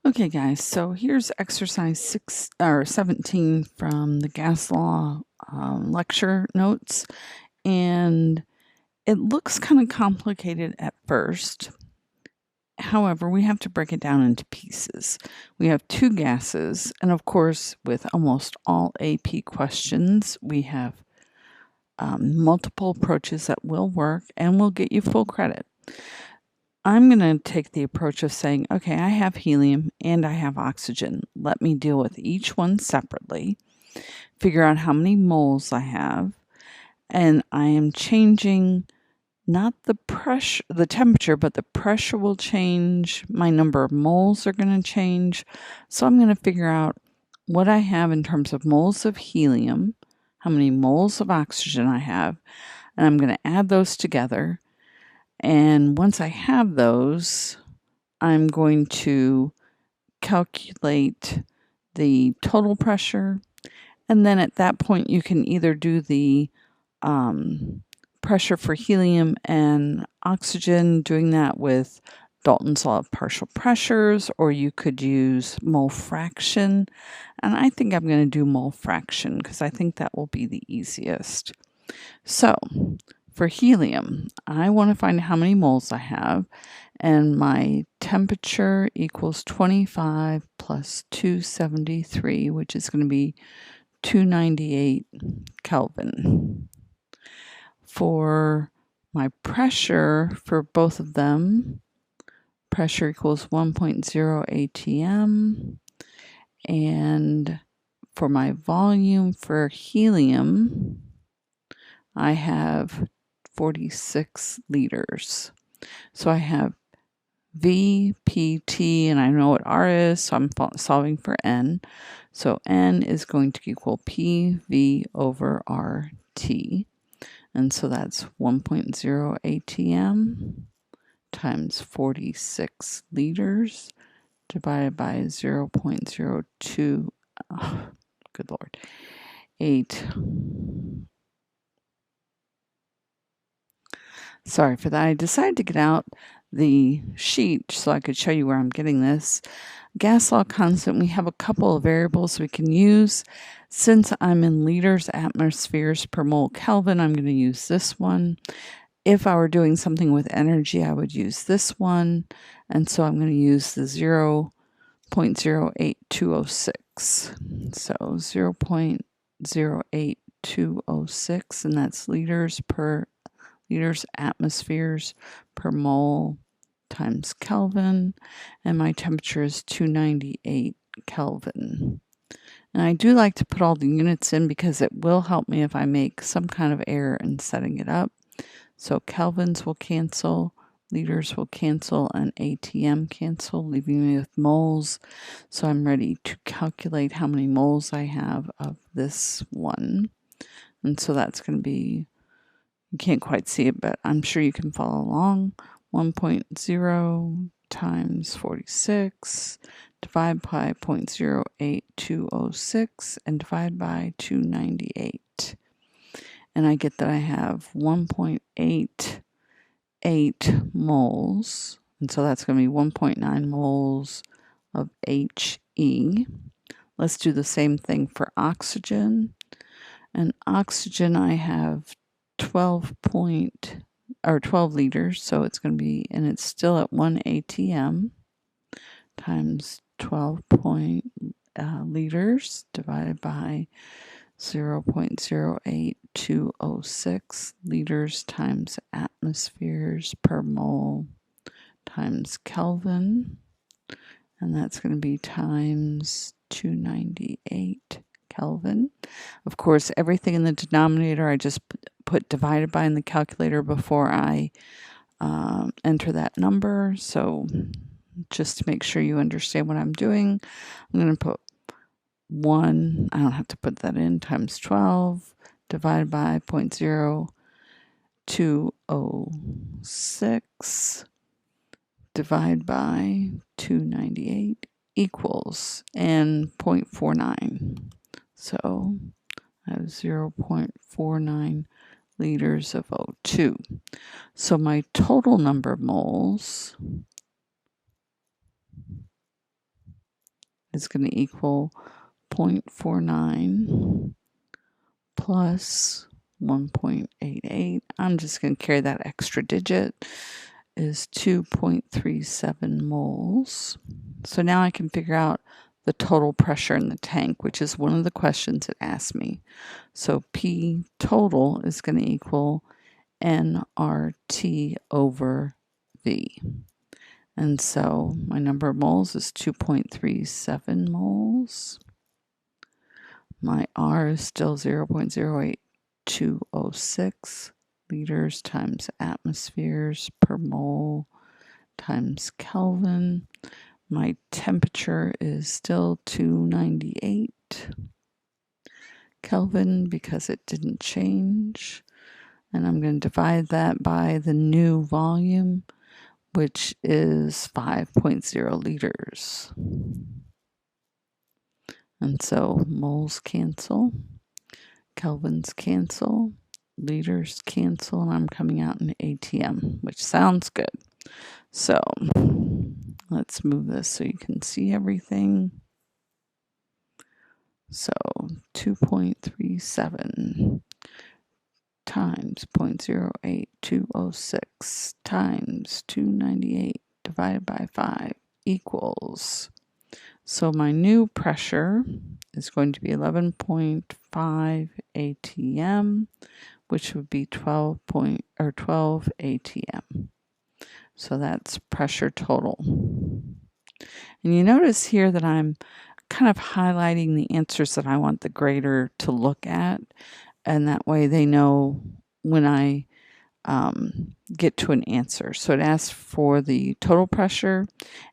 Okay, guys, so here's exercise 17 from the gas law lecture notes, and it looks kind of complicated at first. However, we have to break it down into pieces. We have two gases, and of course, with almost all AP questions, we have multiple approaches that will work and will get you full credit. I'm going to take the approach of saying, okay, I have helium and I have oxygen. Let me deal with each one separately, figure out how many moles I have, and I am changing not the pressure, the temperature, but the pressure will change. My number of moles are going to change. So I'm going to figure out what I have in terms of moles of helium, how many moles of oxygen I have, and I'm going to add those together. And once I have those, I'm going to calculate the total pressure. And then at that point, you can either do the pressure for helium and oxygen, doing that with Dalton's law of partial pressures, or you could use mole fraction. And I think I'm going to do mole fraction because I think that will be the easiest. So for helium, I want to find how many moles I have, and my temperature equals 25 plus 273, which is going to be 298 Kelvin. For my pressure for both of them, pressure equals 1.0 atm, and for my volume for helium, I have 46 liters. So I have VPT, and I know what R is, so I'm solving for N. So N is going to equal PV over RT. And so that's 1.0 atm times 46 liters divided by 0.02, good Lord, 8. Sorry for that. I decided to get out the sheet so I could show you where I'm getting this. Gas law constant, we have a couple of variables we can use. Since I'm in liters, atmospheres per mole Kelvin, I'm going to use this one. If I were doing something with energy, I would use this one. And so I'm going to use the 0.08206. So 0.08206, and that's liters atmospheres per mole times Kelvin, and my temperature is 298 Kelvin. And I do like to put all the units in because it will help me if I make some kind of error in setting it up. So Kelvins will cancel, liters will cancel, and ATM cancel, leaving me with moles. So I'm ready to calculate how many moles I have of this one. And so that's going to be, you can't quite see it, but I'm sure you can follow along. 1.0 times 46, divide by 0.08206, and divide by 298. And I get that I have 1.88 moles. And so that's going to be 1.9 moles of He. Let's do the same thing for oxygen. And oxygen, I have 12 liters, so it's going to be, and it's still at 1 atm times 12 liters divided by 0.08206 liters times atmospheres per mole times Kelvin, and that's going to be times 298 Kelvin. Of course, everything in the denominator I just put divided by in the calculator before I enter that number. So just to make sure you understand what I'm doing, I'm going to put 1, I don't have to put that in, times 12 divided by 0.0206 divided by 298 equals, and 0.49. So I have 0.49 liters of O2. So my total number of moles is going to equal 0.49 plus 1.88. I'm just going to carry that extra digit, is 2.37 moles. So now I can figure out the total pressure in the tank, which is one of the questions it asked me. So P total is going to equal nRT over V. And so my number of moles is 2.37 moles. My R is still 0.08206 liters times atmospheres per mole times Kelvin. My temperature is still 298 Kelvin because it didn't change. And I'm going to divide that by the new volume, which is 5.0 liters. And so moles cancel, kelvins cancel, liters cancel, and I'm coming out in ATM, which sounds good. So let's move this so you can see everything. So 2.37 times 0.08206 times 298 divided by 5 equals. So my new pressure is going to be 11.5 ATM, which would be 12 ATM. So that's pressure total. And you notice here that I'm kind of highlighting the answers that I want the grader to look at, and that way they know when I get to an answer. So it asks for the total pressure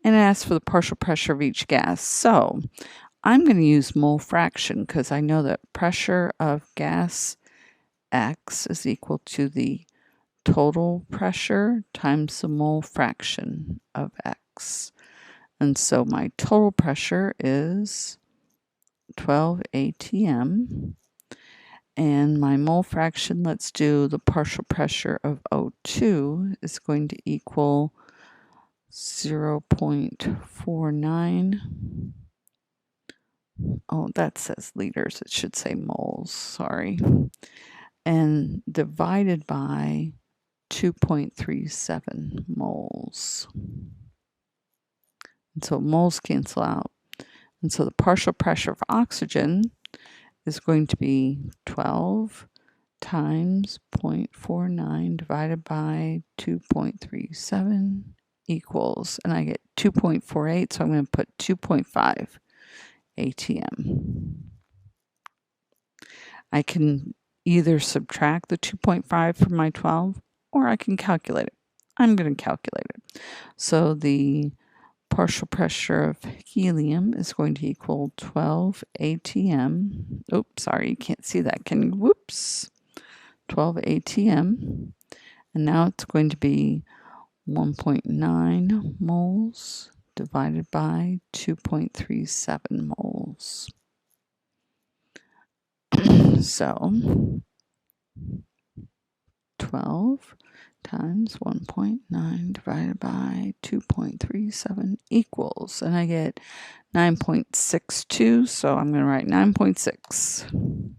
and it asks for the partial pressure of each gas. So I'm going to use mole fraction because I know that pressure of gas X is equal to the total pressure times the mole fraction of X. And so my total pressure is 12 ATM. And my mole fraction, let's do the partial pressure of O2, is going to equal 0.49. Oh, that says liters. It should say moles. Sorry. And divided by 2.37 moles. And so moles cancel out. And so the partial pressure of oxygen is going to be 12 times 0.49 divided by 2.37 equals, and I get 2.48, so I'm going to put 2.5 ATM. I can either subtract the 2.5 from my 12, or I can calculate it. I'm going to calculate it. So the partial pressure of helium is going to equal 12 ATM. Oops, sorry, you can't see that. Can you? Whoops. 12 ATM. And now it's going to be 1.9 moles divided by 2.37 moles. So 12 times 1.9 divided by 2.37 equals, and I get 9.62, so I'm going to write 9.6.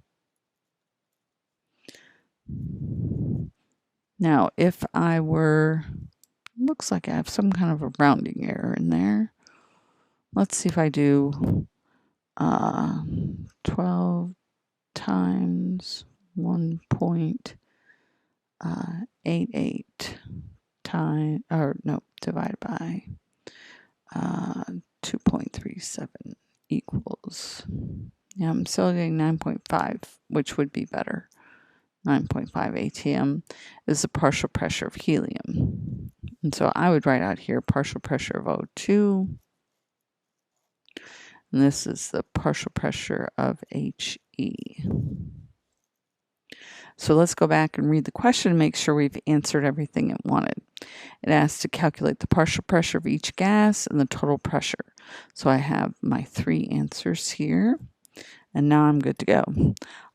Now, if I were, looks like I have some kind of a rounding error in there. Let's see if I do 12 times 1.88 times, or no, divided by 2.37 equals. Yeah, I'm still getting 9.5, which would be better. 9.5 ATM is the partial pressure of helium. And so I would write out here partial pressure of O2. And this is the partial pressure of HE. So let's go back and read the question and make sure we've answered everything it wanted. It asks to calculate the partial pressure of each gas and the total pressure. So I have my 3 answers here. And now I'm good to go.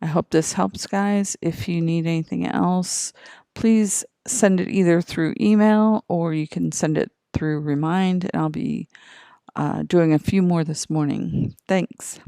I hope this helps, guys. If you need anything else, please send it either through email or you can send it through Remind, and I'll be doing a few more this morning. Thanks.